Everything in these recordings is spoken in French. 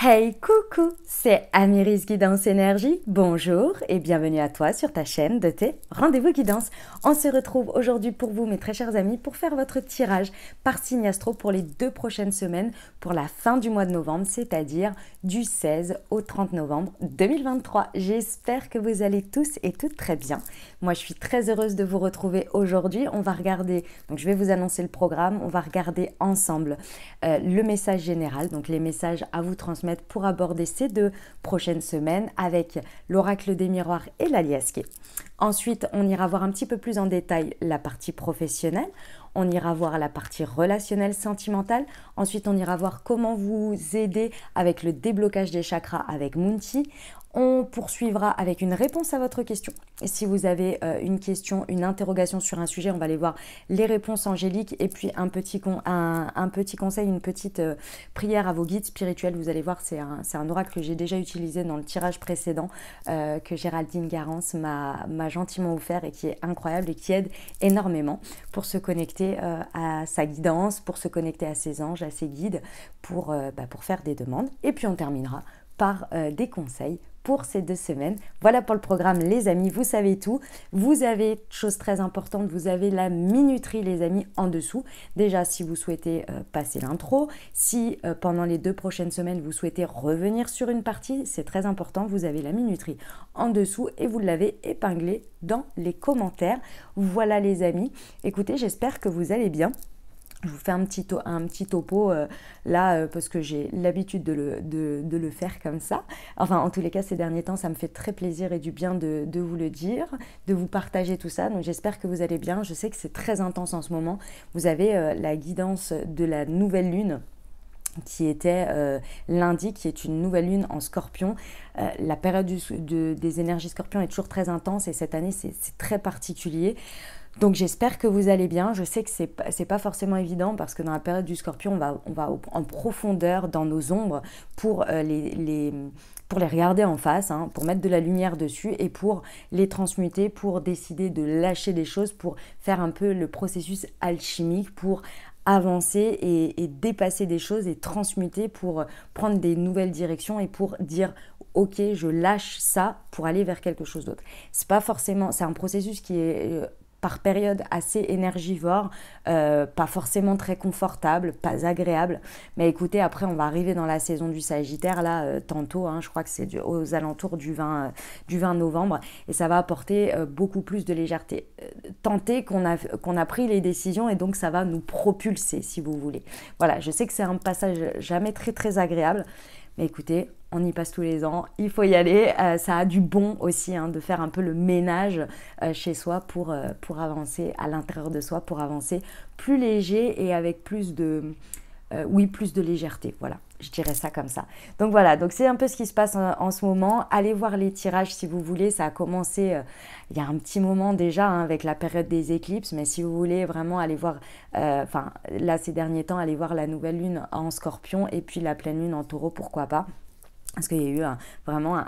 Hey, coucou, c'est Amiris Guidance Énergie. Bonjour et bienvenue à toi sur ta chaîne de tes rendez-vous guidance. On se retrouve aujourd'hui pour vous, mes très chers amis, pour faire votre tirage par signe astro pour les 2 prochaines semaines pour la fin du mois de novembre, c'est-à-dire du 16 au 30 novembre 2023. J'espère que vous allez tous et toutes très bien. Moi, je suis très heureuse de vous retrouver aujourd'hui. On va regarder, donc je vais vous annoncer le programme, on va regarder ensemble le message général, donc les messages à vous transmettre pour aborder ces 2 prochaines semaines avec l'oracle des miroirs et la liasquée. Ensuite, on ira voir un petit peu plus en détail la partie professionnelle. On ira voir la partie relationnelle, sentimentale. Ensuite, on ira voir comment vous aider avec le déblocage des chakras avec Moonti. On poursuivra avec une réponse à votre question. Et si vous avez une question, une interrogation sur un sujet, on va aller voir les réponses angéliques et puis un petit conseil, une petite prière à vos guides spirituels. Vous allez voir, c'est un oracle que j'ai déjà utilisé dans le tirage précédent que Géraldine Garance m'a gentiment offert et qui est incroyable et qui aide énormément pour se connecter à sa guidance, pour se connecter à ses anges, à ses guides, pour faire des demandes. Et puis on terminera par des conseils pour ces 2 semaines. Voilà pour le programme, les amis, vous savez tout. Vous avez, chose très importante, vous avez la minuterie, les amis, en dessous. Déjà, si vous souhaitez passer l'intro, si pendant les 2 prochaines semaines, vous souhaitez revenir sur une partie, c'est très important, vous avez la minuterie en dessous et vous l'avez épinglé dans les commentaires. Voilà, les amis. Écoutez, j'espère que vous allez bien. Je vous fais un petit topo là parce que j'ai l'habitude de le faire comme ça. Enfin, en tous les cas, ces derniers temps, ça me fait très plaisir et du bien de vous le dire, de vous partager tout ça. Donc, j'espère que vous allez bien. Je sais que c'est très intense en ce moment. Vous avez la guidance de la nouvelle lune qui était lundi, qui est une nouvelle lune en scorpion. La période des énergies scorpion est toujours très intense et cette année, c'est très particulier. Donc j'espère que vous allez bien. Je sais que c'est pas forcément évident parce que dans la période du scorpion, on va en profondeur dans nos ombres pour les regarder en face, hein, pour mettre de la lumière dessus et pour les transmuter, pour décider de lâcher des choses, pour faire un peu le processus alchimique, pour avancer et dépasser des choses et transmuter pour prendre des nouvelles directions et pour dire ok, je lâche ça pour aller vers quelque chose d'autre. C'est pas forcément, c'est un processus qui est par période assez énergivore, pas forcément très confortable, pas agréable. Mais écoutez, après on va arriver dans la saison du Sagittaire, là, tantôt, hein, je crois que c'est aux alentours du 20 novembre, et ça va apporter beaucoup plus de légèreté. Tentez qu'on a pris les décisions et donc ça va nous propulser, si vous voulez. Voilà, je sais que c'est un passage jamais très très agréable, mais écoutez, on y passe tous les ans, il faut y aller. Ça a du bon aussi hein, de faire un peu le ménage chez soi pour avancer à l'intérieur de soi, pour avancer plus léger et avec plus de légèreté. Voilà, je dirais ça comme ça. Donc voilà, donc c'est un peu ce qui se passe en ce moment. Allez voir les tirages si vous voulez. Ça a commencé il y a un petit moment déjà hein, avec la période des éclipses. Mais si vous voulez vraiment aller voir, là ces derniers temps, allez voir la nouvelle lune en Scorpion et puis la pleine lune en Taureau, pourquoi pas. Parce qu'il y a eu vraiment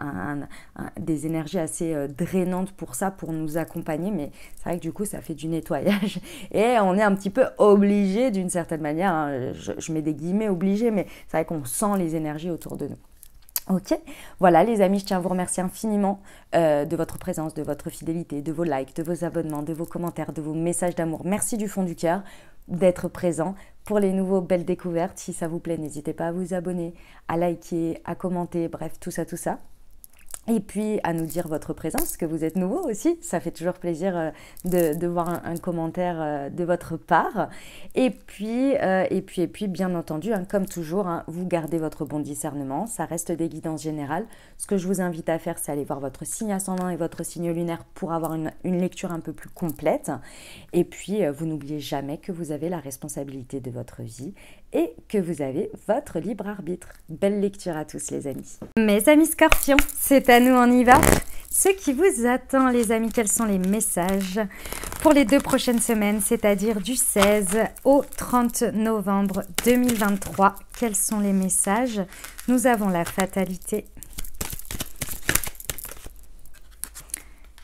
des énergies assez drainantes pour ça, pour nous accompagner. Mais c'est vrai que du coup, ça fait du nettoyage. Et on est un petit peu obligé d'une certaine manière. Hein, je mets des guillemets obligé, mais c'est vrai qu'on sent les énergies autour de nous. Ok, voilà les amis, je tiens à vous remercier infiniment de votre présence, de votre fidélité, de vos likes, de vos abonnements, de vos commentaires, de vos messages d'amour. Merci du fond du cœur d'être présent. Pour les nouveaux belles découvertes, si ça vous plaît, n'hésitez pas à vous abonner, à liker, à commenter, bref, tout ça, tout ça. Et puis à nous dire votre présence, que vous êtes nouveau aussi. Ça fait toujours plaisir de voir un commentaire de votre part. Et puis bien entendu, hein, comme toujours, hein, vous gardez votre bon discernement. Ça reste des guidances générales. Ce que je vous invite à faire, c'est aller voir votre signe ascendant et votre signe lunaire pour avoir une lecture un peu plus complète. Et puis, vous n'oubliez jamais que vous avez la responsabilité de votre vie et que vous avez votre libre arbitre. Belle lecture à tous les amis. Mes amis scorpions, c'est à nous, on y va. Ce qui vous attend les amis, quels sont les messages pour les 2 prochaines semaines, c'est-à-dire du 16 au 30 novembre 2023. Quels sont les messages? Nous avons la fatalité.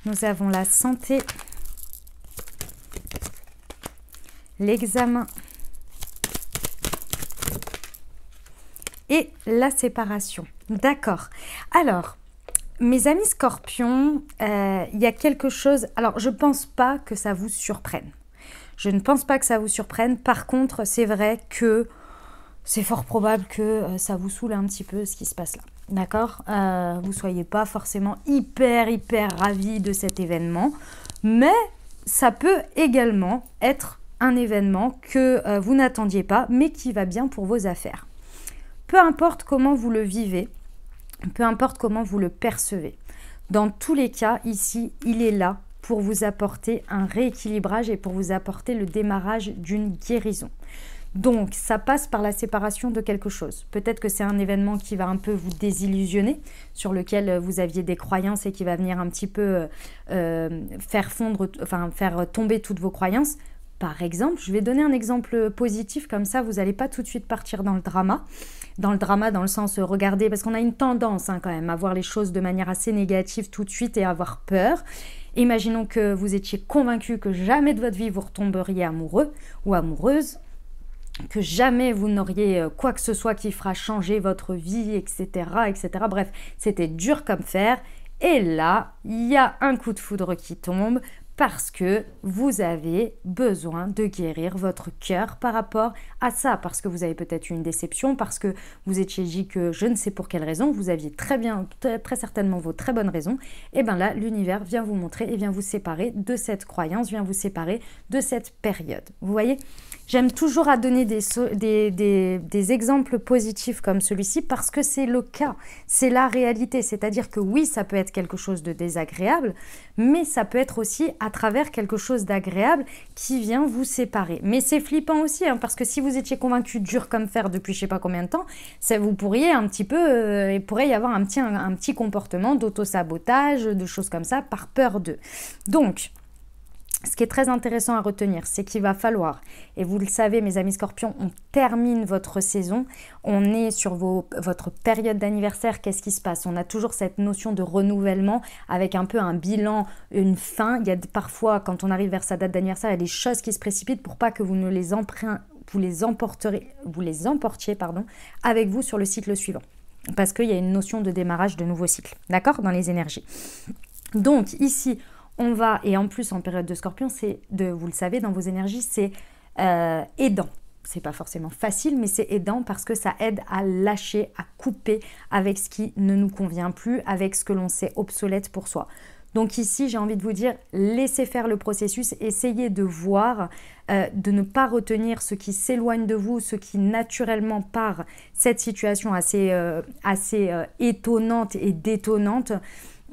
Nous avons la santé. L'examen. et la séparation. D'accord. Alors, mes amis scorpions, il y a quelque chose... Alors, je ne pense pas que ça vous surprenne. Je ne pense pas que ça vous surprenne. Par contre, c'est vrai que c'est fort probable que ça vous saoule un petit peu ce qui se passe là. D'accord, vous ne soyez pas forcément hyper ravis de cet événement, mais ça peut également être un événement que vous n'attendiez pas, mais qui va bien pour vos affaires. Peu importe comment vous le vivez, peu importe comment vous le percevez, dans tous les cas, ici, il est là pour vous apporter un rééquilibrage et pour vous apporter le démarrage d'une guérison. Donc, ça passe par la séparation de quelque chose. Peut-être que c'est un événement qui va un peu vous désillusionner, sur lequel vous aviez des croyances et qui va venir un petit peu faire tomber toutes vos croyances. Par exemple, je vais donner un exemple positif, comme ça vous n'allez pas tout de suite partir dans le drama. Dans le sens regarder, parce qu'on a une tendance quand même à voir les choses de manière assez négative tout de suite et à avoir peur. Imaginons que vous étiez convaincu que jamais de votre vie vous retomberiez amoureux ou amoureuse, que jamais vous n'auriez quoi que ce soit qui fera changer votre vie, etc., etc. Bref, c'était dur comme fer. Et là, il y a un coup de foudre qui tombe parce que vous avez besoin de guérir votre cœur par rapport à ça. Parce que vous avez peut-être eu une déception, parce que vous étiez dit que je ne sais pour quelle raison, vous aviez très certainement vos très bonnes raisons. Et bien là, l'univers vient vous montrer et vient vous séparer de cette croyance, vient vous séparer de cette période. Vous voyez ? J'aime toujours à donner des exemples positifs comme celui-ci parce que c'est le cas, c'est la réalité. C'est-à-dire que oui, ça peut être quelque chose de désagréable, mais ça peut être aussi à travers quelque chose d'agréable qui vient vous séparer. Mais c'est flippant aussi, parce que si vous étiez convaincu dur comme fer depuis je ne sais pas combien de temps, vous pourriez un petit peu, il pourrait y avoir un petit comportement d'auto-sabotage, de choses comme ça, par peur d'eux. Donc, ce qui est très intéressant à retenir, c'est qu'il va falloir, et vous le savez mes amis scorpions, on termine votre saison, on est sur votre période d'anniversaire, qu'est-ce qui se passe? On a toujours cette notion de renouvellement avec un peu un bilan, une fin. Il y a parfois, quand on arrive vers sa date d'anniversaire, il y a des choses qui se précipitent pour pas que vous ne les emportiez avec vous sur le cycle suivant. Parce qu'il y a une notion de démarrage de nouveau cycle, d'accord? Dans les énergies. Donc ici, on va, et en plus en période de scorpion, vous le savez, dans vos énergies, c'est aidant. C'est pas forcément facile, mais c'est aidant parce que ça aide à lâcher, à couper avec ce qui ne nous convient plus, avec ce que l'on sait obsolète pour soi. Donc ici, j'ai envie de vous dire, laissez faire le processus, essayez de voir, de ne pas retenir ce qui s'éloigne de vous, ce qui naturellement par cette situation assez étonnante et détonnante,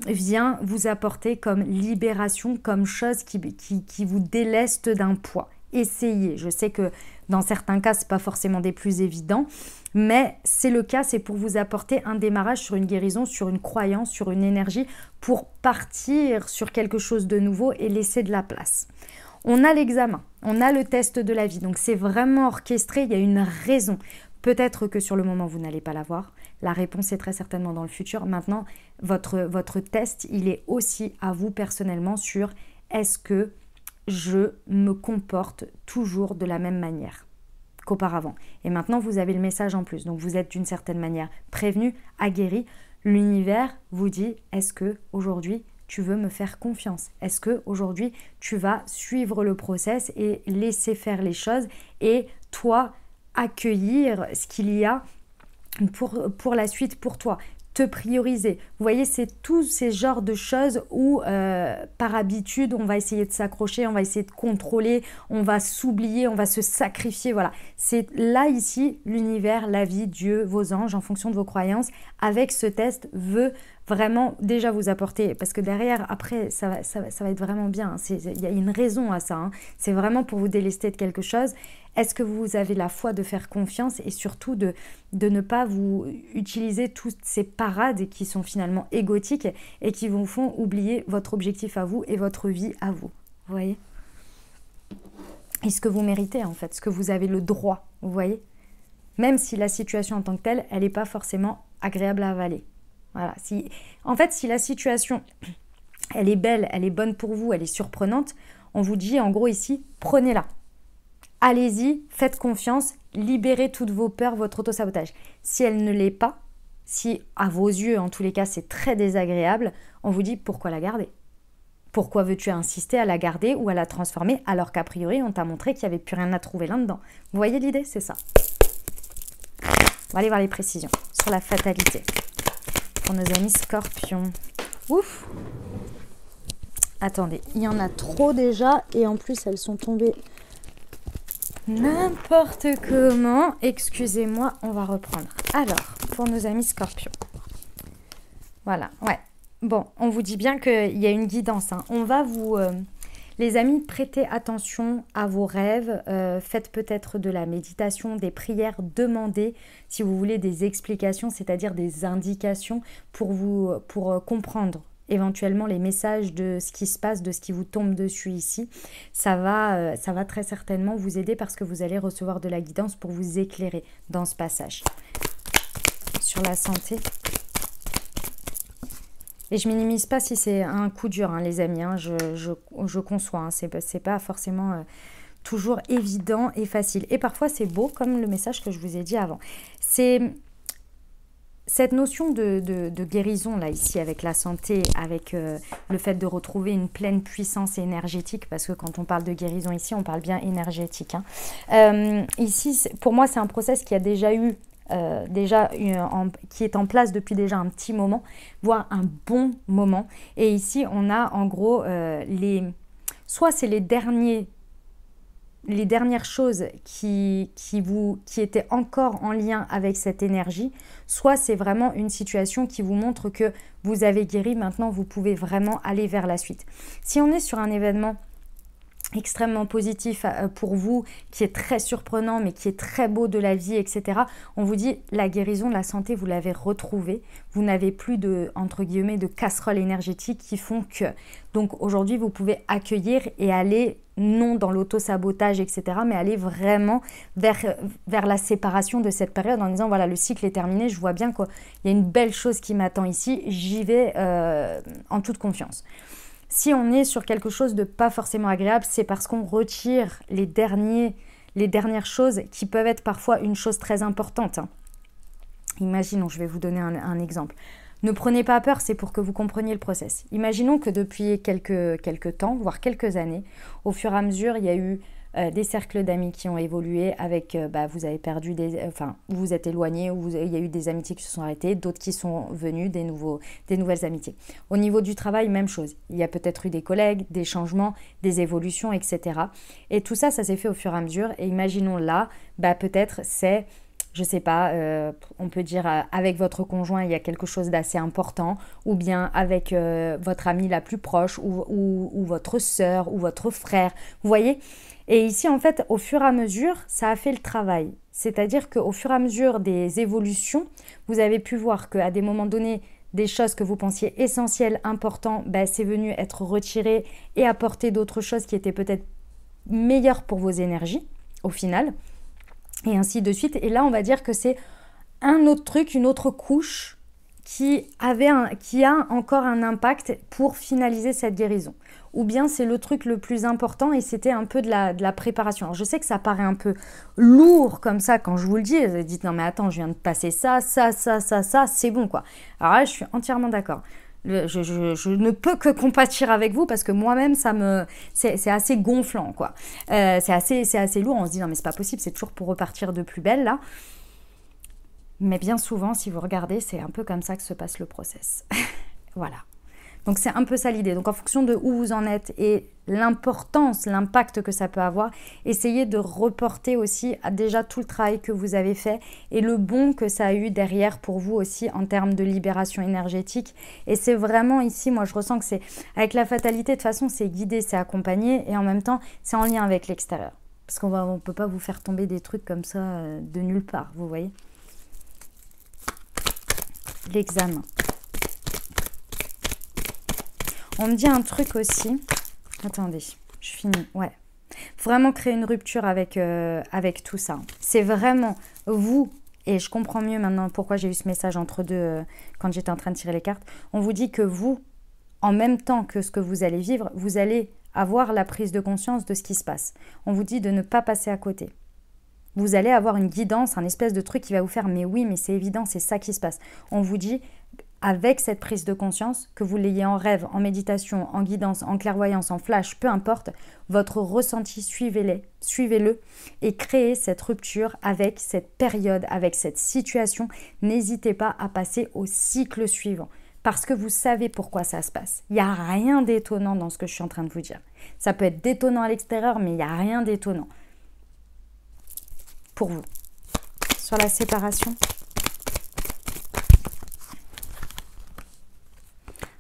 vient vous apporter comme libération, comme chose qui vous déleste d'un poids. Essayez. Je sais que dans certains cas, ce n'est pas forcément des plus évidents, mais c'est le cas, c'est pour vous apporter un démarrage sur une guérison, sur une croyance, sur une énergie, pour partir sur quelque chose de nouveau et laisser de la place. On a l'examen, on a le test de la vie, donc c'est vraiment orchestré, il y a une raison. Peut-être que sur le moment, vous n'allez pas l'avoir. La réponse est très certainement dans le futur. Maintenant, votre test, il est aussi à vous personnellement sur est-ce que je me comporte toujours de la même manière qu'auparavant. Et maintenant, vous avez le message en plus. Donc, vous êtes d'une certaine manière prévenu, aguerri. L'univers vous dit, est-ce que aujourd'hui tu veux me faire confiance? Est-ce que aujourd'hui tu vas suivre le process et laisser faire les choses et toi accueillir ce qu'il y a pour la suite pour toi, te prioriser. Vous voyez, c'est tous ces genres de choses où par habitude on va essayer de s'accrocher, on va essayer de contrôler, on va s'oublier, on va se sacrifier, voilà. C'est là ici l'univers, la vie, Dieu, vos anges en fonction de vos croyances avec ce test veut vraiment déjà vous apporter, parce que derrière après ça va être vraiment bien, il y a une raison à ça, hein. C'est vraiment pour vous délester de quelque chose. Est-ce que vous avez la foi de faire confiance et surtout de ne pas vous utiliser toutes ces parades qui sont finalement égotiques et qui vous font oublier votre objectif à vous et votre vie à vous, vous voyez? Et ce que vous méritez en fait, ce que vous avez le droit, vous voyez? Même si la situation en tant que telle, elle n'est pas forcément agréable à avaler. Voilà. En fait, si la situation, elle est belle, elle est bonne pour vous, elle est surprenante, on vous dit en gros ici, prenez-la. allez-y, faites confiance, libérez toutes vos peurs, votre auto-sabotage. Si elle ne l'est pas, si à vos yeux, en tous les cas, c'est très désagréable, on vous dit pourquoi la garder? Pourquoi veux-tu insister à la garder ou à la transformer alors qu'a priori, on t'a montré qu'il n'y avait plus rien à trouver là-dedans? Vous voyez l'idée? C'est ça. On va aller voir les précisions sur la fatalité pour nos amis scorpions. Ouf! Attendez, il y en a trop déjà et en plus elles sont tombées n'importe comment. Excusez-moi, on va reprendre. Alors, pour nos amis scorpions. Voilà, ouais. Bon, on vous dit bien qu'il y a une guidance. Hein. On va vous... les amis, prêtez attention à vos rêves. Faites peut-être de la méditation, des prières. Demandez, si vous voulez, des explications, c'est-à-dire des indications pour comprendre éventuellement les messages de ce qui se passe, de ce qui vous tombe dessus ici. Ça va très certainement vous aider parce que vous allez recevoir de la guidance pour vous éclairer dans ce passage. Sur la santé. Et je minimise pas si c'est un coup dur, hein, les amis. Hein, je conçois. Hein, c'est pas forcément toujours évident et facile. Et parfois, c'est beau, comme le message que je vous ai dit avant. C'est cette notion de guérison, là, ici, avec la santé, avec le fait de retrouver une pleine puissance énergétique, parce que quand on parle de guérison ici, on parle bien énergétique. Hein. Ici, pour moi, c'est un process qui a déjà eu qui est en place depuis déjà un petit moment, voire un bon moment. Et ici, on a en gros soit c'est les dernières choses qui étaient encore en lien avec cette énergie, soit c'est vraiment une situation qui vous montre que vous avez guéri, maintenant vous pouvez vraiment aller vers la suite. Si on est sur un événement extrêmement positif pour vous, qui est très surprenant, mais qui est très beau de la vie, etc. On vous dit, la guérison, la santé, vous l'avez retrouvée. Vous n'avez plus de, entre guillemets, de casseroles énergétiques qui font que. Donc aujourd'hui, vous pouvez accueillir et aller, non dans l'auto-sabotage, etc., mais aller vraiment vers la séparation de cette période en disant, voilà, le cycle est terminé, je vois bien qu'il y a une belle chose qui m'attend ici, j'y vais en toute confiance. Si on est sur quelque chose de pas forcément agréable, c'est parce qu'on retire les dernières choses qui peuvent être parfois une chose très importante. Hein. Imaginons, je vais vous donner un exemple. Ne prenez pas peur, c'est pour que vous compreniez le process. Imaginons que depuis quelques temps, voire quelques années, au fur et à mesure, il y a eu des cercles d'amis qui ont évolué avec, vous avez perdu vous vous êtes éloigné, ou il y a eu des amitiés qui se sont arrêtées, d'autres qui sont venus, des nouvelles amitiés. Au niveau du travail, même chose. Il y a peut-être eu des collègues, des changements, des évolutions, etc. Et tout ça, ça s'est fait au fur et à mesure. Et imaginons là, peut-être c'est, je sais pas, on peut dire avec votre conjoint, il y a quelque chose d'assez important, ou bien avec votre amie la plus proche, ou votre sœur, ou votre frère. Vous voyez ? Et ici, en fait, au fur et à mesure, ça a fait le travail. C'est-à-dire qu'au fur et à mesure des évolutions, vous avez pu voir qu'à des moments donnés, des choses que vous pensiez essentielles, importantes, c'est venu être retiré et apporter d'autres choses qui étaient peut-être meilleures pour vos énergies, au final. Et ainsi de suite. Et là, on va dire que c'est un autre truc, une autre couche qui a encore un impact pour finaliser cette guérison. Ou bien c'est le truc le plus important et c'était un peu de la préparation. Alors je sais que ça paraît un peu lourd comme ça quand je vous le dis. Vous dites non mais attends, je viens de passer ça, c'est bon quoi. Alors là, je suis entièrement d'accord. Je ne peux que compatir avec vous parce que moi-même c'est assez gonflant quoi. C'est assez lourd, on se dit non mais c'est pas possible, c'est toujours pour repartir de plus belle là. Mais bien souvent, si vous regardez, c'est un peu comme ça que se passe le process. Voilà. Donc c'est un peu ça l'idée. Donc en fonction de où vous en êtes et l'importance, l'impact que ça peut avoir, essayez de reporter aussi à déjà tout le travail que vous avez fait et le bon que ça a eu derrière pour vous aussi en termes de libération énergétique. Et c'est vraiment ici, moi je ressens que c'est avec la fatalité, de toute façon c'est guidé, c'est accompagné et en même temps c'est en lien avec l'extérieur. Parce qu'on ne peut pas vous faire tomber des trucs comme ça de nulle part, vous voyez. L'examen. On me dit un truc aussi. Attendez, je finis. Ouais. Vraiment créer une rupture avec tout ça. C'est vraiment vous, et je comprends mieux maintenant pourquoi j'ai eu ce message entre deux quand j'étais en train de tirer les cartes. On vous dit que vous, en même temps que ce que vous allez vivre, vous allez avoir la prise de conscience de ce qui se passe. On vous dit de ne pas passer à côté. Vous allez avoir une guidance, un espèce de truc qui va vous faire « mais oui, mais c'est évident, c'est ça qui se passe ». On vous dit, avec cette prise de conscience, que vous l'ayez en rêve, en méditation, en guidance, en clairvoyance, en flash, peu importe, votre ressenti, suivez-le et créez cette rupture avec cette période, avec cette situation. N'hésitez pas à passer au cycle suivant parce que vous savez pourquoi ça se passe. Il n'y a rien d'étonnant dans ce que je suis en train de vous dire. Ça peut être détonnant à l'extérieur, mais il n'y a rien d'étonnant. Pour vous. Sur la séparation.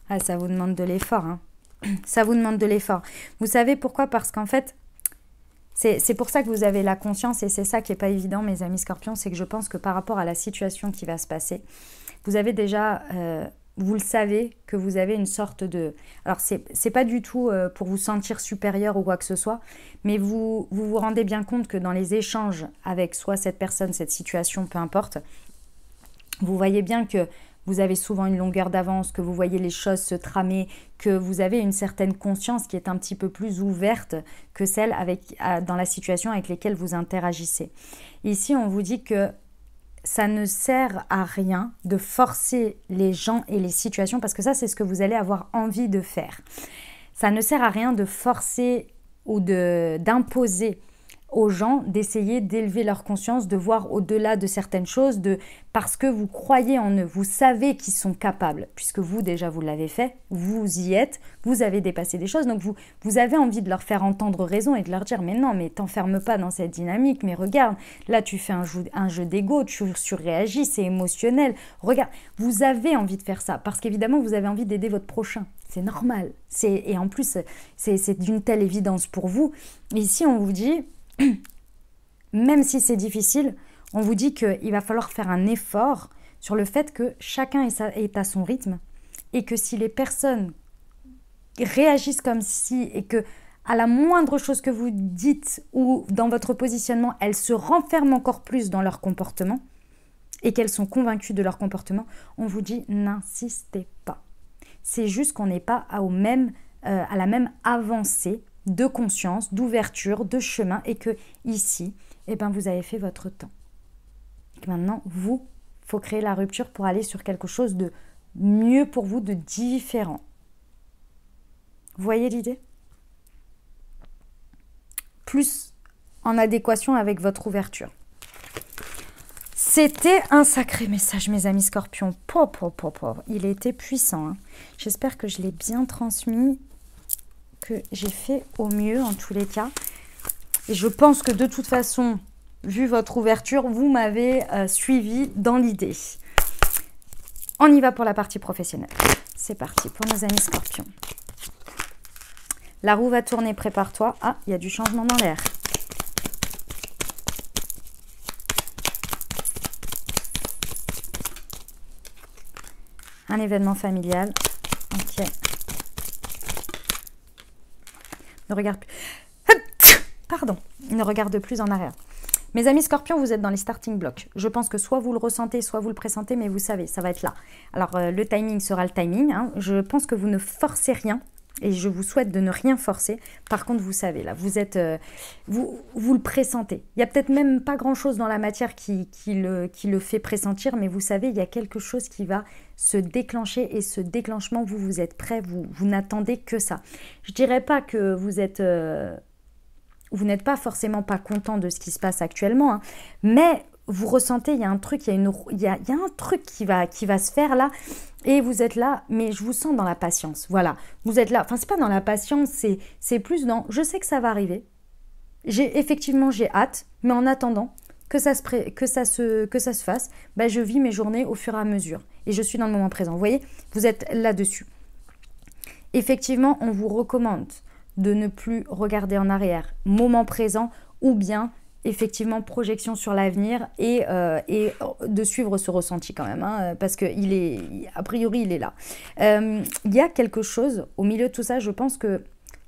Ah, ça vous demande de l'effort. Hein. Ça vous demande de l'effort. Vous savez pourquoi? Parce qu'en fait, c'est pour ça que vous avez la conscience et c'est ça qui n'est pas évident, mes amis scorpions, c'est que je pense que par rapport à la situation qui va se passer, vous avez déjà... vous le savez que vous avez une sorte de... Alors, c'est pas du tout pour vous sentir supérieur ou quoi que ce soit, mais vous vous rendez bien compte que dans les échanges avec soit cette personne, cette situation, peu importe, vous voyez bien que vous avez souvent une longueur d'avance, que vous voyez les choses se tramer, que vous avez une certaine conscience qui est un petit peu plus ouverte que celle dans la situation avec laquelle vous interagissez. Ici, on vous dit que ça ne sert à rien de forcer les gens et les situations, parce que ça, c'est ce que vous allez avoir envie de faire. Ça ne sert à rien de forcer ou d'imposer aux gens d'essayer d'élever leur conscience, de voir au-delà de certaines choses, parce que vous croyez en eux, vous savez qu'ils sont capables, puisque vous déjà vous l'avez fait, vous y êtes, vous avez dépassé des choses, donc vous avez envie de leur faire entendre raison et de leur dire mais non, mais t'enferme pas dans cette dynamique, mais regarde, là tu fais un jeu d'ego, tu surréagis, c'est émotionnel, regarde, vous avez envie de faire ça, parce qu'évidemment vous avez envie d'aider votre prochain, c'est normal, et en plus c'est d'une telle évidence pour vous. Ici on vous dit, même si c'est difficile, on vous dit qu'il va falloir faire un effort sur le fait que chacun est à son rythme et que si les personnes réagissent comme si et que à la moindre chose que vous dites ou dans votre positionnement, elles se renferment encore plus dans leur comportement et qu'elles sont convaincues de leur comportement, on vous dit n'insistez pas. C'est juste qu'on n'est pas à la même avancée de conscience, d'ouverture, de chemin et que ici, eh ben, vous avez fait votre temps. Et que maintenant, faut créer la rupture pour aller sur quelque chose de mieux pour vous, de différent. Vous voyez l'idée? Plus en adéquation avec votre ouverture. C'était un sacré message, mes amis scorpions. Il était puissant. Hein. J'espère que je l'ai bien transmis, que j'ai fait au mieux en tous les cas. Et je pense que de toute façon, vu votre ouverture, vous m'avez suivi dans l'idée. On y va pour la partie professionnelle. C'est parti pour nos amis scorpions. La roue va tourner, prépare-toi. Ah, il y a du changement dans l'air. Un événement familial. Ok. Ne regarde plus. Pardon. Ne regarde plus en arrière. Mes amis scorpions, vous êtes dans les starting blocks. Je pense que soit vous le ressentez, soit vous le pressentez, mais vous savez, ça va être là. Alors, le timing sera le timing. Hein. Je pense que vous ne forcez rien et je vous souhaite de ne rien forcer. Par contre, vous savez, là, vous êtes, vous le pressentez. Il n'y a peut-être même pas grand-chose dans la matière qui le fait pressentir, mais vous savez, il y a quelque chose qui va se déclencher et ce déclenchement, vous êtes prêts, vous n'attendez que ça. Je ne dirais pas que vous êtes... vous n'êtes pas forcément pas content de ce qui se passe actuellement, hein, mais vous ressentez, il y a un truc, il y a un truc qui va se faire là, et vous êtes là, mais je vous sens dans la patience, voilà, vous êtes là, enfin c'est pas dans la patience, c'est plus dans, je sais que ça va arriver, effectivement j'ai hâte, mais en attendant que ça se fasse, bah, je vis mes journées au fur et à mesure, et je suis dans le moment présent, vous voyez, vous êtes là-dessus. Effectivement, on vous recommande de ne plus regarder en arrière, moment présent, ou bien effectivement projection sur l'avenir et de suivre ce ressenti quand même, hein, parce que a priori il est là. Il y a quelque chose au milieu de tout ça, je pense que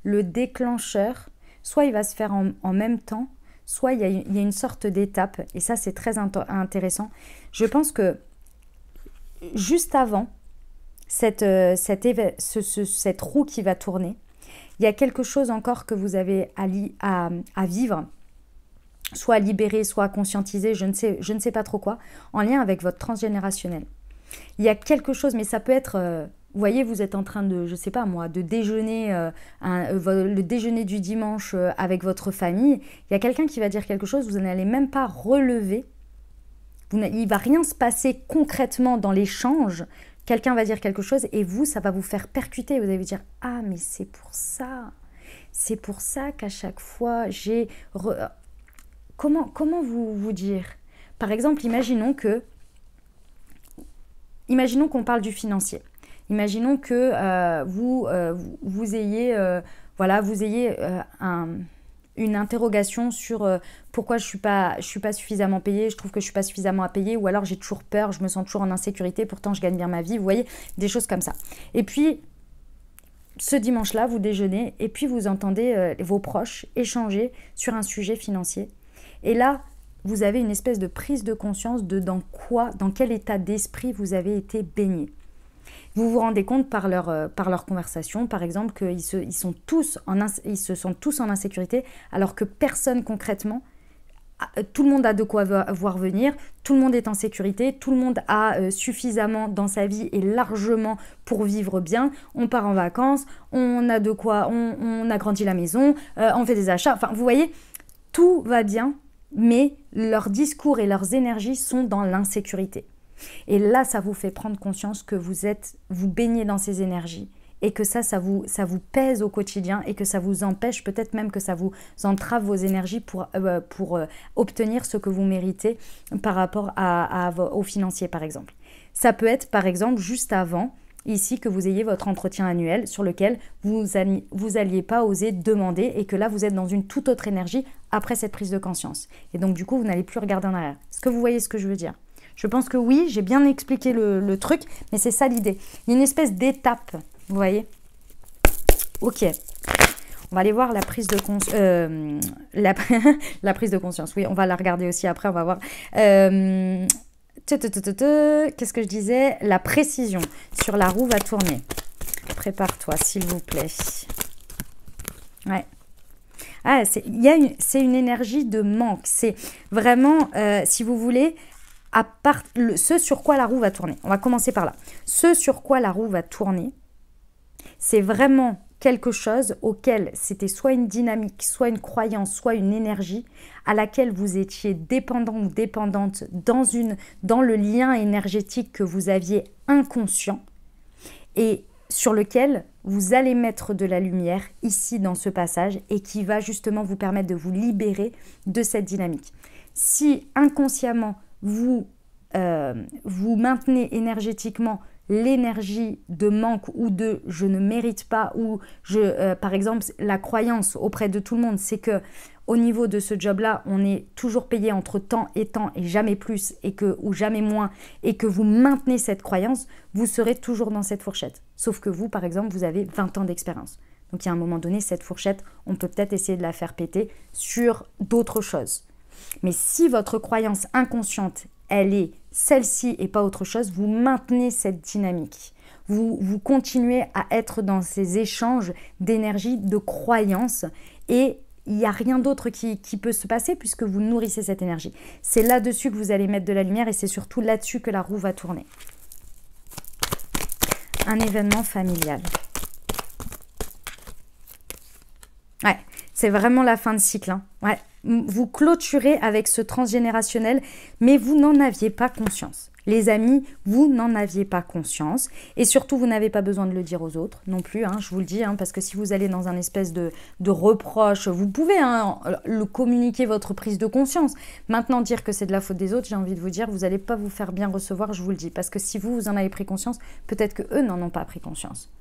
le déclencheur, soit il va se faire en même temps, soit il y a une sorte d'étape, et ça c'est très intéressant. Je pense que juste avant cette roue qui va tourner, Il y a quelque chose encore que vous avez à vivre, soit à libérer, soit à conscientiser, je ne sais pas trop quoi, en lien avec votre transgénérationnel. Il y a quelque chose, mais ça peut être... vous voyez, vous êtes en train de, je sais pas moi, de déjeuner, le déjeuner du dimanche avec votre famille. Il y a quelqu'un qui va dire quelque chose, vous n'allez même pas relever. Il ne va rien se passer concrètement dans l'échange. Quelqu'un va dire quelque chose et vous, ça va vous faire percuter. Vous allez vous dire, ah mais c'est pour ça. C'est pour ça qu'à chaque fois, j'ai... Comment vous dire? Par exemple, imaginons qu'on parle du financier. Imaginons que vous ayez une interrogation sur pourquoi je suis pas suffisamment payée, je trouve que je suis pas suffisamment à payer, ou alors j'ai toujours peur, je me sens toujours en insécurité, pourtant je gagne bien ma vie, vous voyez, des choses comme ça. Et puis, ce dimanche-là, vous déjeunez et puis vous entendez vos proches échanger sur un sujet financier. Et là, vous avez une espèce de prise de conscience de dans quel état d'esprit vous avez été baigné. Vous vous rendez compte par leur conversation, par exemple, qu'ils se sentent tous en insécurité, alors que personne concrètement, tout le monde a de quoi voir venir, tout le monde est en sécurité, tout le monde a suffisamment dans sa vie et largement pour vivre bien. On part en vacances, on a de quoi, on agrandit la maison, on fait des achats. Enfin, vous voyez, tout va bien, mais leurs discours et leurs énergies sont dans l'insécurité. Et là, ça vous fait prendre conscience que vous baignez dans ces énergies et que ça vous pèse au quotidien et que ça vous empêche, peut-être même que ça vous entrave vos énergies pour obtenir ce que vous méritez par rapport au financier, par exemple. Ça peut être, par exemple, juste avant, ici, que vous ayez votre entretien annuel sur lequel vous alliez pas oser demander et que là, vous êtes dans une toute autre énergie après cette prise de conscience. Et donc, du coup, vous n'allez plus regarder en arrière. Est-ce que vous voyez ce que je veux dire ? Je pense que oui, j'ai bien expliqué le truc, mais c'est ça l'idée. Il y a une espèce d'étape, vous voyez ? Ok. On va aller voir la prise de conscience. La prise de conscience, oui, on va la regarder aussi après, on va voir. Qu'est-ce que je disais? La précision sur la roue va tourner. Prépare-toi, s'il vous plaît. Ouais. Ah, c'est une énergie de manque. C'est vraiment, si vous voulez, ce sur quoi la roue va tourner. On va commencer par là. Ce sur quoi la roue va tourner, c'est vraiment quelque chose auquel c'était soit une dynamique, soit une croyance, soit une énergie à laquelle vous étiez dépendant ou dépendante dans le lien énergétique que vous aviez inconscient et sur lequel vous allez mettre de la lumière ici dans ce passage et qui va justement vous permettre de vous libérer de cette dynamique. Si inconsciemment vous maintenez énergétiquement l'énergie de manque ou de je ne mérite pas ou par exemple la croyance auprès de tout le monde, c'est que au niveau de ce job-là, on est toujours payé entre temps et jamais plus ou jamais moins et que vous maintenez cette croyance, vous serez toujours dans cette fourchette. Sauf que vous, par exemple, vous avez 20 ans d'expérience. Donc, il y a un moment donné, cette fourchette, on peut peut-être essayer de la faire péter sur d'autres choses. Mais si votre croyance inconsciente, elle est celle-ci et pas autre chose, vous maintenez cette dynamique. Vous continuez à être dans ces échanges d'énergie, de croyances et il n'y a rien d'autre qui peut se passer puisque vous nourrissez cette énergie. C'est là-dessus que vous allez mettre de la lumière et c'est surtout là-dessus que la roue va tourner. Un événement familial. Ouais, c'est vraiment la fin de cycle. Hein. Ouais. Vous clôturez avec ce transgénérationnel, mais vous n'en aviez pas conscience. Les amis, vous n'en aviez pas conscience. Et surtout, vous n'avez pas besoin de le dire aux autres non plus, hein, je vous le dis, hein, parce que si vous allez dans un espèce de reproche, vous pouvez le communiquer votre prise de conscience. Maintenant, dire que c'est de la faute des autres, j'ai envie de vous dire, vous n'allez pas vous faire bien recevoir, je vous le dis. Parce que si vous en avez pris conscience, peut-être qu'eux n'en ont pas pris conscience.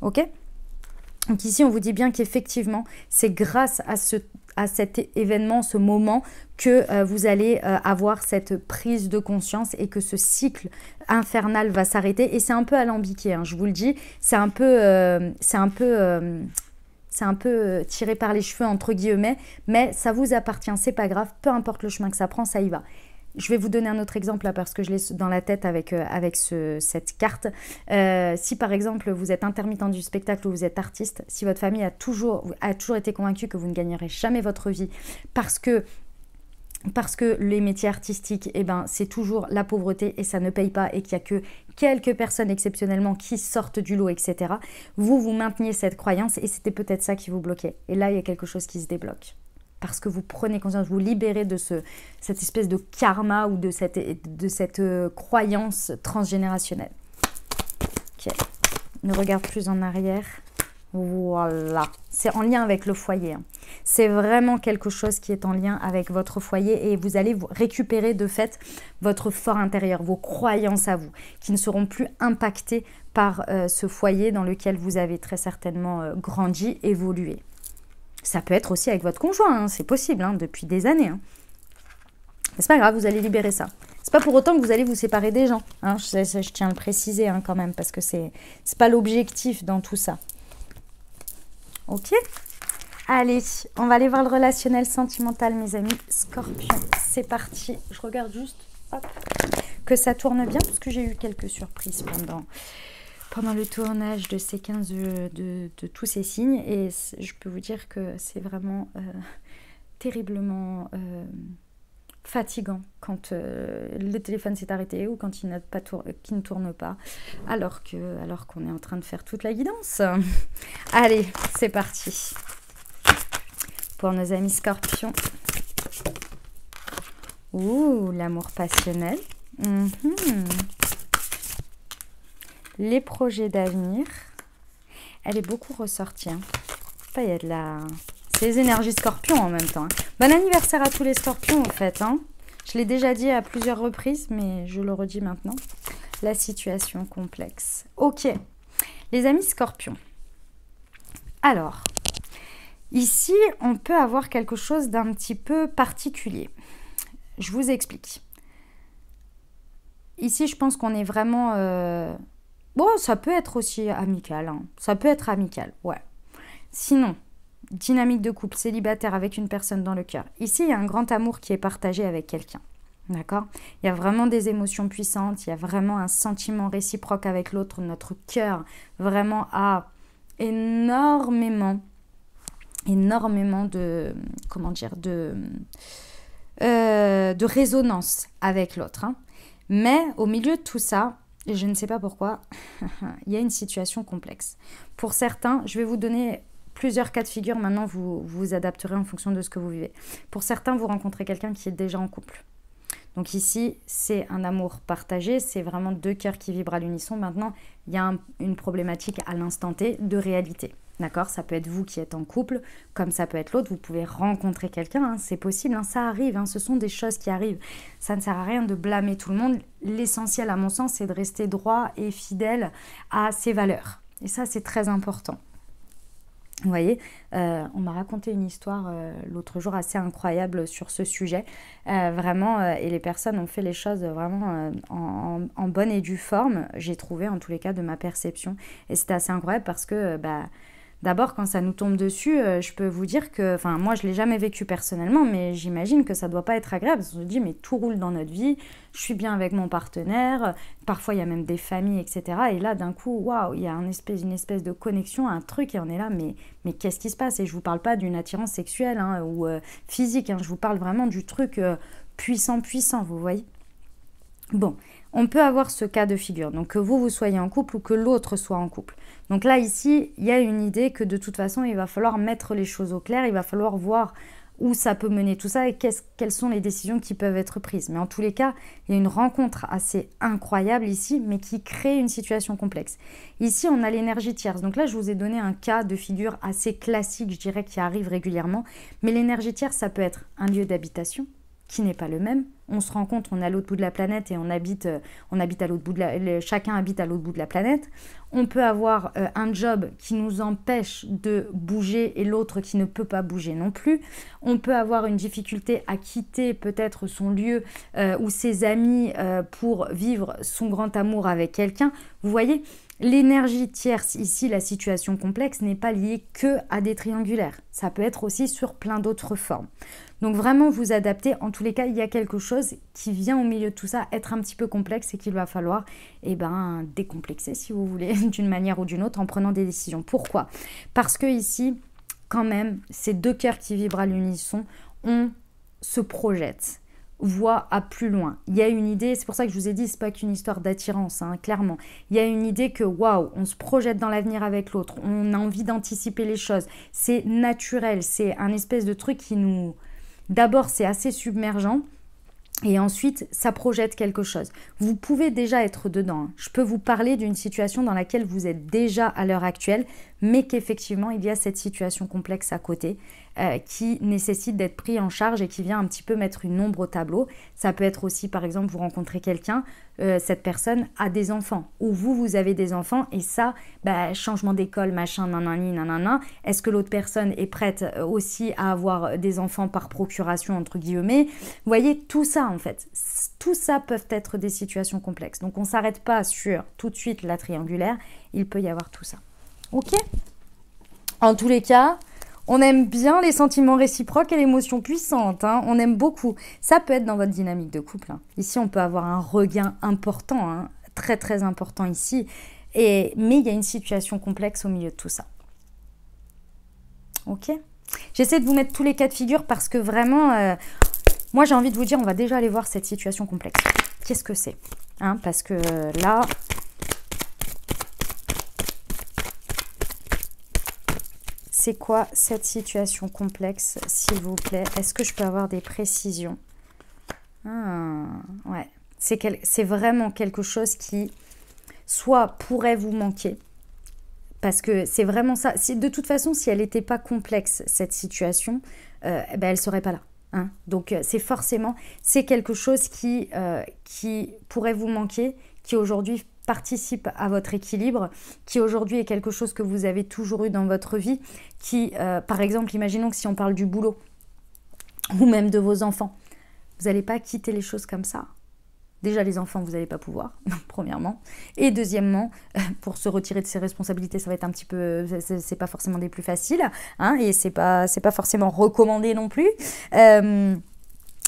Ok ? Donc ici, on vous dit bien qu'effectivement, c'est grâce à cet événement, ce moment, que vous allez avoir cette prise de conscience et que ce cycle infernal va s'arrêter. Et c'est un peu alambiqué, hein, je vous le dis. C'est un peu tiré par les cheveux, entre guillemets, mais ça vous appartient, c'est pas grave. Peu importe le chemin que ça prend, ça y va. Je vais vous donner un autre exemple là parce que je l'ai dans la tête avec cette carte. Si par exemple vous êtes intermittent du spectacle ou vous êtes artiste, si votre famille a toujours été convaincue que vous ne gagnerez jamais votre vie parce que les métiers artistiques, eh ben, c'est toujours la pauvreté et ça ne paye pas et qu'il n'y a que quelques personnes exceptionnellement qui sortent du lot, etc. Vous mainteniez cette croyance et c'était peut-être ça qui vous bloquait. Et là, il y a quelque chose qui se débloque. Parce que vous prenez conscience, vous libérez de cette espèce de karma ou de cette croyance transgénérationnelle. Ok, ne regarde plus en arrière. Voilà, c'est en lien avec le foyer. Hein. C'est vraiment quelque chose qui est en lien avec votre foyer et vous allez vous récupérer de fait votre fort intérieur, vos croyances à vous, qui ne seront plus impactées par ce foyer dans lequel vous avez très certainement grandi, évolué. Ça peut être aussi avec votre conjoint, hein, c'est possible, hein, depuis des années. Hein. Mais c'est pas grave, vous allez libérer ça. C'est pas pour autant que vous allez vous séparer des gens. Hein, je tiens à le préciser hein, quand même, parce que c'est pas l'objectif dans tout ça. Ok? Allez, on va aller voir le relationnel sentimental, mes amis. Scorpion, c'est parti. Je regarde juste hop, que ça tourne bien, parce que j'ai eu quelques surprises pendant le tournage de ces 15 de tous ces signes. Et je peux vous dire que c'est vraiment terriblement fatigant quand le téléphone s'est arrêté ou quand il ne tourne pas, alors qu'on est en train de faire toute la guidance. Allez, c'est parti. Pour nos amis scorpions. Ouh, l'amour passionnel. Les projets d'avenir. Elle est beaucoup ressortie. Hein. Il y a de la... C'est les énergies scorpions en même temps. Hein. Bon anniversaire à tous les scorpions en fait. Hein. Je l'ai déjà dit à plusieurs reprises, mais je le redis maintenant. La situation complexe. Ok, les amis scorpions. Alors, ici, on peut avoir quelque chose d'un petit peu particulier. Je vous explique. Ici, je pense qu'on est vraiment... Bon, ça peut être aussi amical. Hein. Ça peut être amical, ouais. Sinon, dynamique de couple, célibataire avec une personne dans le cœur. Ici, il y a un grand amour qui est partagé avec quelqu'un. D'accord? Il y a vraiment des émotions puissantes. Il y a vraiment un sentiment réciproque avec l'autre. Notre cœur vraiment a énormément de, comment dire, de résonance avec l'autre. Hein. Mais au milieu de tout ça, je ne sais pas pourquoi, il y a une situation complexe. Pour certains, je vais vous donner plusieurs cas de figure. Maintenant, vous vous adapterez en fonction de ce que vous vivez. Pour certains, vous rencontrez quelqu'un qui est déjà en couple. Donc ici, c'est un amour partagé, c'est vraiment deux cœurs qui vibrent à l'unisson. Maintenant, il y a une problématique à l'instant T de réalité. D'accord? Ça peut être vous qui êtes en couple, comme ça peut être l'autre. Vous pouvez rencontrer quelqu'un, hein, c'est possible, hein, ça arrive, hein, ce sont des choses qui arrivent. Ça ne sert à rien de blâmer tout le monde. L'essentiel, à mon sens, c'est de rester droit et fidèle à ses valeurs. Et ça, c'est très important. Vous voyez, on m'a raconté une histoire l'autre jour assez incroyable sur ce sujet, vraiment, et les personnes ont fait les choses vraiment en bonne et due forme, j'ai trouvé en tous les cas de ma perception, et c'était assez incroyable parce que, d'abord quand ça nous tombe dessus, je peux vous dire que, enfin moi je ne l'ai jamais vécu personnellement, mais j'imagine que ça ne doit pas être agréable, parce qu'on se dit mais tout roule dans notre vie, je suis bien avec mon partenaire, parfois il y a même des familles, etc. Et là d'un coup, waouh, il y a une espèce de connexion, un truc, et on est là, mais qu'est-ce qui se passe? Et je ne vous parle pas d'une attirance sexuelle hein, ou physique, hein, je vous parle vraiment du truc puissant, vous voyez. Bon, on peut avoir ce cas de figure, donc que vous soyez en couple ou que l'autre soit en couple. Donc là, ici, il y a une idée que de toute façon, il va falloir mettre les choses au clair, il va falloir voir où ça peut mener tout ça et quelles sont les décisions qui peuvent être prises. Mais en tous les cas, il y a une rencontre assez incroyable ici, mais qui crée une situation complexe. Ici, on a l'énergie tierce. Donc là, je vous ai donné un cas de figure assez classique, je dirais, qui arrive régulièrement. Mais l'énergie tierce, ça peut être un lieu d'habitation qui n'est pas le même. On se rend compte, on est à l'autre bout de la planète et on habite à l'autre bout chacun habite à l'autre bout de la planète. On peut avoir un job qui nous empêche de bouger et l'autre qui ne peut pas bouger non plus. On peut avoir une difficulté à quitter peut-être son lieu ou ses amis pour vivre son grand amour avec quelqu'un. Vous voyez, l'énergie tierce ici, la situation complexe, n'est pas liée que à des triangulaires. Ça peut être aussi sur plein d'autres formes. Donc vraiment vous adapter, en tous les cas, il y a quelque chose qui vient au milieu de tout ça être un petit peu complexe et qu'il va falloir décomplexer, si vous voulez, d'une manière ou d'une autre, en prenant des décisions. Pourquoi? Parce que ici, quand même, ces deux cœurs qui vibrent à l'unisson, on se projette, voit à plus loin. Il y a une idée, c'est pour ça que je vous ai dit, c'est pas qu'une histoire d'attirance, hein, clairement. Il y a une idée que, waouh, on se projette dans l'avenir avec l'autre, on a envie d'anticiper les choses. C'est naturel, c'est un espèce de truc qui nous... D'abord, c'est assez submergent. Et ensuite, ça projette quelque chose. Vous pouvez déjà être dedans. Hein. Je peux vous parler d'une situation dans laquelle vous êtes déjà à l'heure actuelle, mais qu'effectivement, il y a cette situation complexe à côté qui nécessite d'être pris en charge et qui vient un petit peu mettre une ombre au tableau. Ça peut être aussi, par exemple, vous rencontrez quelqu'un, cette personne a des enfants, ou vous avez des enfants, et ça, changement d'école, machin, nanani, nanana. Est-ce que l'autre personne est prête aussi à avoir des enfants par procuration, entre guillemets? Vous voyez, tout ça, en fait, tout ça peuvent être des situations complexes. Donc, on ne s'arrête pas sur tout de suite la triangulaire, il peut y avoir tout ça. Ok? En tous les cas, on aime bien les sentiments réciproques et l'émotion puissante. Hein. On aime beaucoup. Ça peut être dans votre dynamique de couple. Hein. Ici, on peut avoir un regain important, hein, très très important ici. Mais il y a une situation complexe au milieu de tout ça. Ok? J'essaie de vous mettre tous les cas de figure parce que vraiment, moi j'ai envie de vous dire, on va déjà aller voir cette situation complexe. Qu'est-ce que c'est? Hein, parce que là... C'est quoi cette situation complexe, s'il vous plaît? Est-ce que je peux avoir des précisions? Ouais. C'est vraiment quelque chose qui, soit pourrait vous manquer, parce que c'est vraiment ça. De toute façon, si elle n'était pas complexe, cette situation, elle ne serait pas là. Hein. Donc, c'est quelque chose qui pourrait vous manquer, qui aujourd'hui participe à votre équilibre, qui aujourd'hui est quelque chose que vous avez toujours eu dans votre vie, qui, par exemple, imaginons que si on parle du boulot, ou même de vos enfants, vous n'allez pas quitter les choses comme ça. Déjà, les enfants, vous n'allez pas pouvoir, premièrement. Et deuxièmement, pour se retirer de ses responsabilités, ça va être un petit peu... C'est pas forcément des plus faciles, hein, et c'est pas forcément recommandé non plus.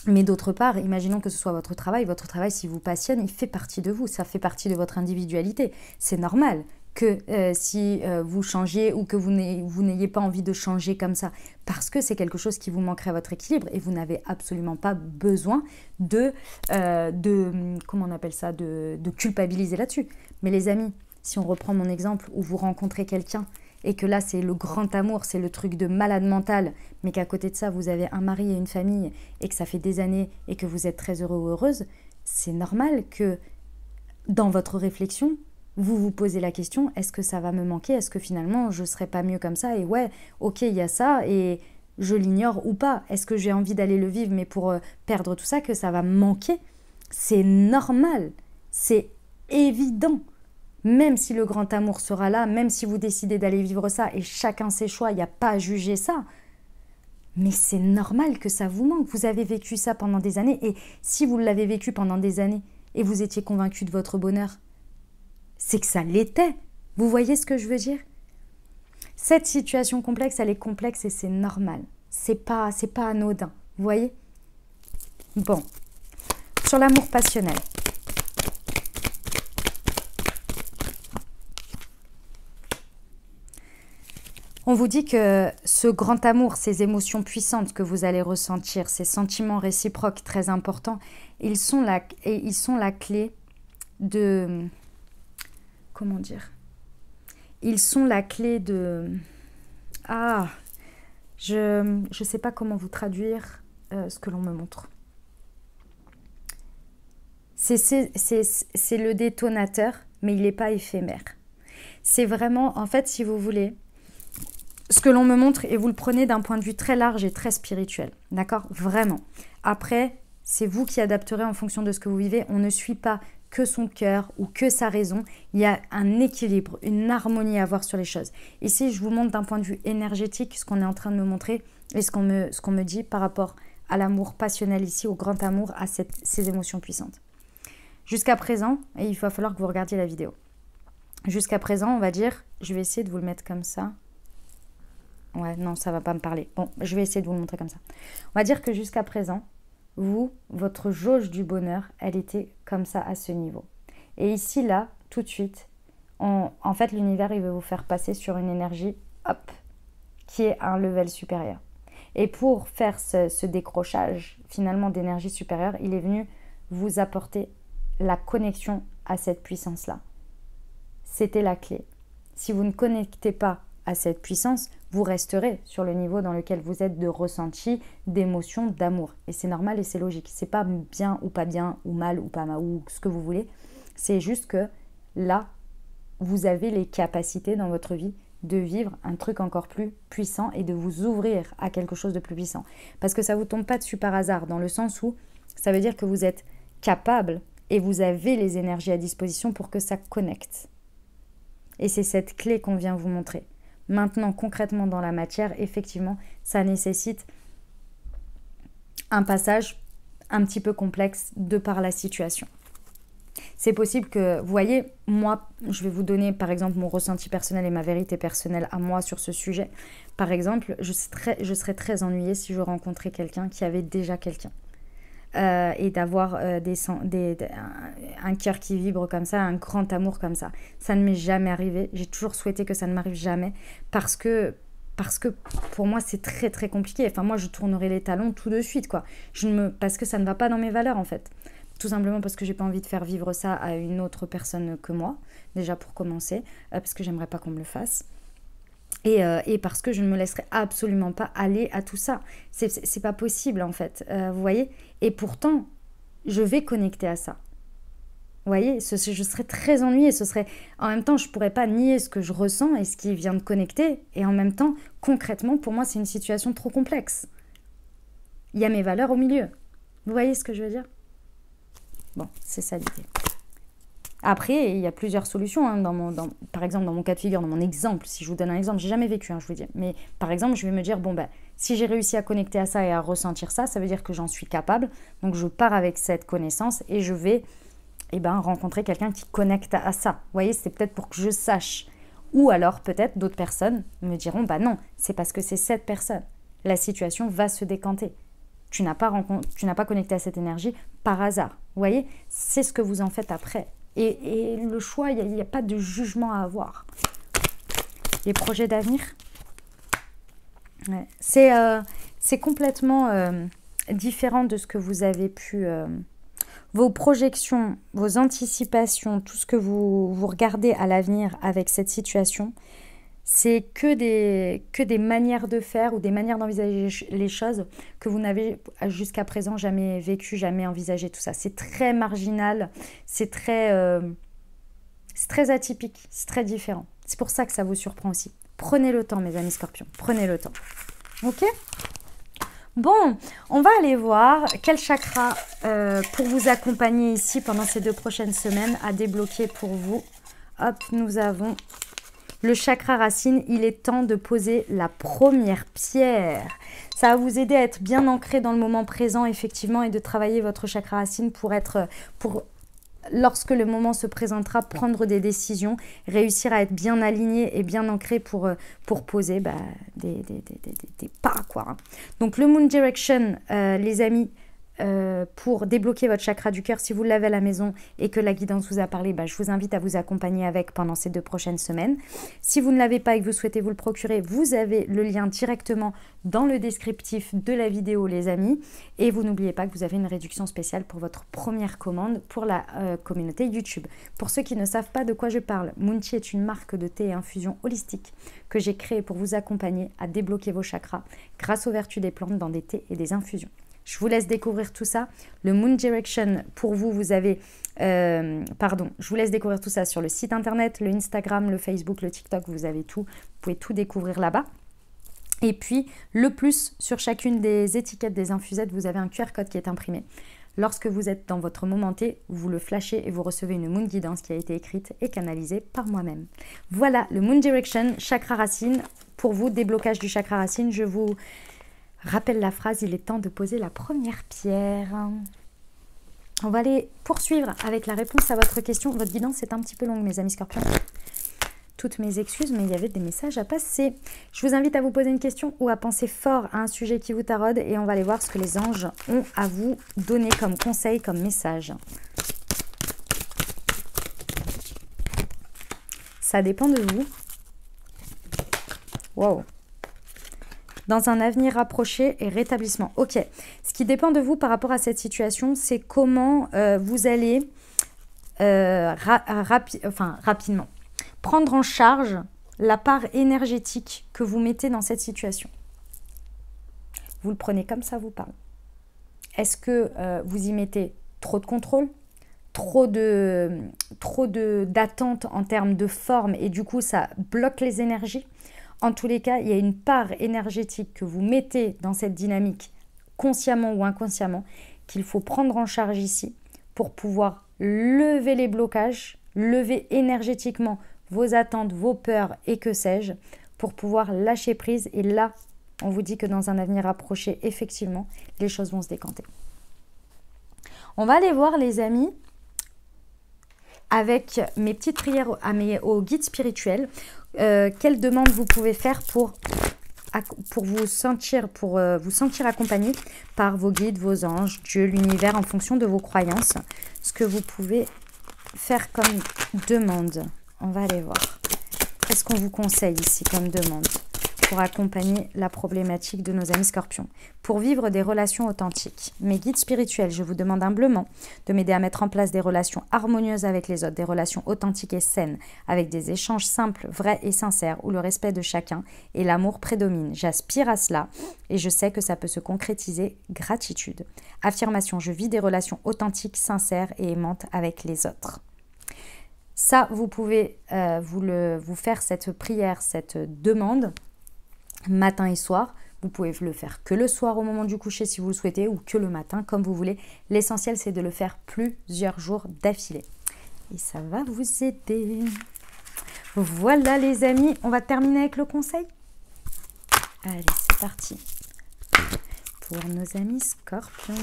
Mais d'autre part, imaginons que ce soit votre travail, s'il vous passionne, il fait partie de vous, ça fait partie de votre individualité. C'est normal que si vous changiez ou que vous n'ayez pas envie de changer comme ça, parce que c'est quelque chose qui vous manquerait à votre équilibre et vous n'avez absolument pas besoin de comment on appelle ça, de culpabiliser là-dessus. Mais les amis, si on reprend mon exemple où vous rencontrez quelqu'un et que là, c'est le grand amour, c'est le truc de malade mental, mais qu'à côté de ça, vous avez un mari et une famille et que ça fait des années et que vous êtes très heureux ou heureuse, c'est normal que dans votre réflexion, vous vous posez la question, est-ce que ça va me manquer? Est-ce que finalement, je ne serais pas mieux comme ça? Et ouais, ok, il y a ça et je l'ignore ou pas. Est-ce que j'ai envie d'aller le vivre, mais pour perdre tout ça, que ça va me manquer? C'est normal, c'est évident. Même si le grand amour sera là, même si vous décidez d'aller vivre ça, et chacun ses choix, il n'y a pas à juger ça. Mais c'est normal que ça vous manque. Vous avez vécu ça pendant des années, et si vous l'avez vécu pendant des années, et vous étiez convaincu de votre bonheur, c'est que ça l'était. Vous voyez ce que je veux dire? Cette situation complexe, elle est complexe et c'est normal. C'est pas anodin. Vous voyez? Bon. Sur l'amour passionnel. On vous dit que ce grand amour, ces émotions puissantes que vous allez ressentir, ces sentiments réciproques très importants, ils sont la clé de... Comment dire? Ils sont la clé de... je ne sais pas comment vous traduire ce que l'on me montre. C'est le détonateur, mais il n'est pas éphémère. C'est vraiment, en fait, si vous voulez... Ce que l'on me montre, et vous le prenez d'un point de vue très large et très spirituel, d'accord? Vraiment. Après, c'est vous qui adapterez en fonction de ce que vous vivez. On ne suit pas que son cœur ou que sa raison. Il y a un équilibre, une harmonie à avoir sur les choses. Ici, je vous montre d'un point de vue énergétique ce qu'on est en train de me montrer et ce qu'on me dit par rapport à l'amour passionnel ici, au grand amour, à ces émotions puissantes. Jusqu'à présent, et il va falloir que vous regardiez la vidéo. Jusqu'à présent, on va dire, je vais essayer de vous le mettre comme ça. Ouais, non, ça va pas me parler. Bon, je vais essayer de vous le montrer comme ça. On va dire que jusqu'à présent, vous, votre jauge du bonheur, elle était comme ça à ce niveau. Et ici, là, tout de suite, en fait, l'univers, il veut vous faire passer sur une énergie, hop, qui est à un level supérieur. Et pour faire ce décrochage, finalement, d'énergie supérieure, il est venu vous apporter la connexion à cette puissance-là. C'était la clé. Si vous ne connectez pas à cette puissance, vous resterez sur le niveau dans lequel vous êtes de ressenti, d'émotion, d'amour. Et c'est normal et c'est logique. C'est pas bien ou pas bien, ou mal ou pas mal, ou ce que vous voulez. C'est juste que là, vous avez les capacités dans votre vie de vivre un truc encore plus puissant et de vous ouvrir à quelque chose de plus puissant. Parce que ça ne vous tombe pas dessus par hasard, dans le sens où ça veut dire que vous êtes capable et vous avez les énergies à disposition pour que ça connecte. Et c'est cette clé qu'on vient vous montrer. Maintenant, concrètement dans la matière, effectivement, ça nécessite un passage un petit peu complexe de par la situation. C'est possible que, vous voyez, moi, je vais vous donner par exemple mon ressenti personnel et ma vérité personnelle à moi sur ce sujet. Par exemple, je serais très ennuyée si je rencontrais quelqu'un qui avait déjà quelqu'un. Et d'avoir un cœur qui vibre comme ça, un grand amour comme ça. Ça ne m'est jamais arrivé. J'ai toujours souhaité que ça ne m'arrive jamais parce que pour moi, c'est très très compliqué. Enfin, moi, je tournerai les talons tout de suite, quoi. Parce que ça ne va pas dans mes valeurs, en fait. Tout simplement parce que j'ai pas envie de faire vivre ça à une autre personne que moi, déjà pour commencer, parce que j'aimerais pas qu'on me le fasse. Et parce que je ne me laisserai absolument pas aller à tout ça. C'est pas possible, en fait. Vous voyez? Et pourtant, je vais connecter à ça. Vous voyez? Je serais très ennuyée. En même temps, je pourrais pas nier ce que je ressens et ce qui vient de connecter. Et en même temps, concrètement, pour moi, c'est une situation trop complexe. Il y a mes valeurs au milieu. Vous voyez ce que je veux dire? Bon, c'est ça l'idée. Après, il y a plusieurs solutions. Par exemple, dans mon cas de figure, dans mon exemple, si je vous donne un exemple, j'ai jamais vécu, je vous dis. Mais par exemple, je vais me dire, bon, si j'ai réussi à connecter à ça et à ressentir ça, ça veut dire que j'en suis capable. Donc, je pars avec cette connaissance et je vais rencontrer quelqu'un qui connecte à ça. Vous voyez, c'est peut-être pour que je sache. Ou alors, peut-être, d'autres personnes me diront, non, c'est parce que c'est cette personne. La situation va se décanter. Tu n'as pas connecté à cette énergie par hasard. Vous voyez, c'est ce que vous en faites après. Et le choix, il n'y a pas de jugement à avoir. Les projets d'avenir, ouais. C'est complètement différent de ce que vous avez pu... vos projections, vos anticipations, tout ce que vous regardez à l'avenir avec cette situation, c'est que des manières de faire ou des manières d'envisager les choses que vous n'avez jusqu'à présent jamais vécu, jamais envisagé, tout ça. C'est très marginal, c'est très atypique, c'est très différent. C'est pour ça que ça vous surprend aussi. Prenez le temps, mes amis scorpions, prenez le temps. Ok ? Bon, on va aller voir quel chakra pour vous accompagner ici pendant ces 2 prochaines semaines à débloquer pour vous. Hop, nous avons... Le chakra racine, il est temps de poser la première pierre. Ça va vous aider à être bien ancré dans le moment présent, effectivement, et de travailler votre chakra racine pour lorsque le moment se présentera, prendre des décisions, réussir à être bien aligné et bien ancré pour poser des pas, quoi. Donc, le Moon Direction, les amis, pour débloquer votre chakra du cœur, si vous l'avez à la maison et que la guidance vous a parlé, je vous invite à vous accompagner avec pendant ces 2 prochaines semaines. Si vous ne l'avez pas et que vous souhaitez vous le procurer, vous avez le lien directement dans le descriptif de la vidéo, les amis. Et vous n'oubliez pas que vous avez une réduction spéciale pour votre première commande pour la communauté YouTube. Pour ceux qui ne savent pas de quoi je parle, Moonchi est une marque de thé et infusion holistique que j'ai créée pour vous accompagner à débloquer vos chakras grâce aux vertus des plantes dans des thés et des infusions. Je vous laisse découvrir tout ça. Le Moon Direction, pour vous, vous avez... je vous laisse découvrir tout ça sur le site internet, le Instagram, le Facebook, le TikTok, vous avez tout. Vous pouvez tout découvrir là-bas. Et puis, le plus, sur chacune des étiquettes des infusettes, vous avez un QR code qui est imprimé. Lorsque vous êtes dans votre moment T, vous le flashez et vous recevez une Moon Guidance qui a été écrite et canalisée par moi-même. Voilà, le Moon Direction, chakra racine. Pour vous, déblocage du chakra racine, je vous... rappelle la phrase, il est temps de poser la première pierre. On va aller poursuivre avec la réponse à votre question. Votre guidance est un petit peu longue, mes amis scorpions. toutes mes excuses, mais il y avait des messages à passer. Je vous invite à vous poser une question ou à penser fort à un sujet qui vous taraude et on va aller voir ce que les anges ont à vous donner comme conseil, comme message. Ça dépend de vous. Wow. Dans un avenir rapproché et rétablissement. Ok. Ce qui dépend de vous par rapport à cette situation, c'est comment vous allez rapidement prendre en charge la part énergétique que vous mettez dans cette situation. Vous le prenez comme ça vous parle. Est-ce que vous y mettez trop de contrôle, trop d'attente en termes de forme et du coup ça bloque les énergies? En tous les cas, il y a une part énergétique que vous mettez dans cette dynamique, consciemment ou inconsciemment, qu'il faut prendre en charge ici pour pouvoir lever les blocages, lever énergétiquement vos attentes, vos peurs et que sais-je, pour pouvoir lâcher prise. Et là, on vous dit que dans un avenir approché, effectivement, les choses vont se décanter. On va aller voir, les amis, avec mes petites prières au guide spirituel, quelles demandes vous pouvez faire pour vous sentir accompagné par vos guides, vos anges, Dieu, l'univers, en fonction de vos croyances. Ce que vous pouvez faire comme demande. On va aller voir. Qu'est-ce qu'on vous conseille ici comme demande pour accompagner la problématique de nos amis scorpions? Pour vivre des relations authentiques. Mes guides spirituels, je vous demande humblement de m'aider à mettre en place des relations harmonieuses avec les autres, des relations authentiques et saines, avec des échanges simples, vrais et sincères, où le respect de chacun et l'amour prédominent. J'aspire à cela et je sais que ça peut se concrétiser. Gratitude. Affirmation, je vis des relations authentiques, sincères et aimantes avec les autres. Ça, vous pouvez vous faire cette prière, cette demande, matin et soir. Vous pouvez le faire que le soir au moment du coucher si vous le souhaitez ou que le matin comme vous voulez. L'essentiel c'est de le faire plusieurs jours d'affilée. Et ça va vous aider. Voilà les amis, on va terminer avec le conseil. Allez, c'est parti. Pour nos amis scorpions.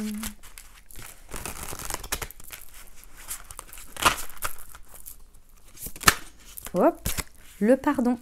Hop, le pardon.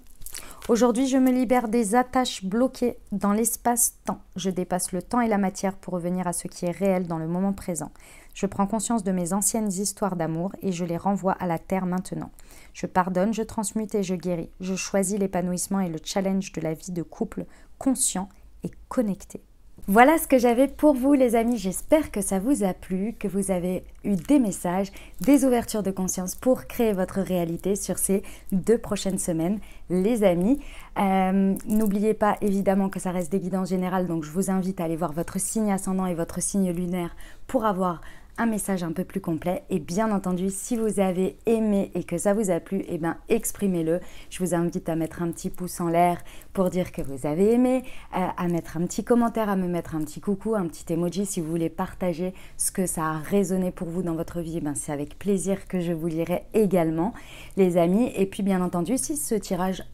Aujourd'hui, je me libère des attaches bloquées dans l'espace-temps. Je dépasse le temps et la matière pour revenir à ce qui est réel dans le moment présent. Je prends conscience de mes anciennes histoires d'amour et je les renvoie à la terre maintenant. Je pardonne, je transmute et je guéris. Je choisis l'épanouissement et le challenge de la vie de couple conscient et connecté. Voilà ce que j'avais pour vous les amis, j'espère que ça vous a plu, que vous avez eu des messages, des ouvertures de conscience pour créer votre réalité sur ces 2 prochaines semaines les amis. N'oubliez pas évidemment que ça reste des guidances générales, donc je vous invite à aller voir votre signe ascendant et votre signe lunaire pour avoir un message un peu plus complet. Et bien entendu, si vous avez aimé et que ça vous a plu, eh bien exprimez-le. Je vous invite à mettre un petit pouce en l'air pour dire que vous avez aimé, à mettre un petit commentaire, à me mettre un petit coucou, un petit emoji si vous voulez partager ce que ça a résonné pour vous dans votre vie. Eh bien, c'est avec plaisir que je vous lirai également, les amis. Et puis bien entendu, si ce tirage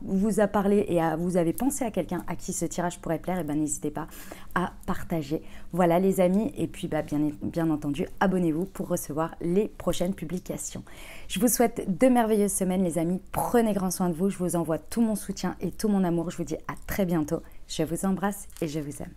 vous a parlé et vous avez pensé à quelqu'un à qui ce tirage pourrait plaire, et ben n'hésitez pas à partager. Voilà les amis, et puis bien entendu, abonnez-vous pour recevoir les prochaines publications. Je vous souhaite de merveilleuses semaines les amis, prenez grand soin de vous, je vous envoie tout mon soutien et tout mon amour, je vous dis à très bientôt, je vous embrasse et je vous aime.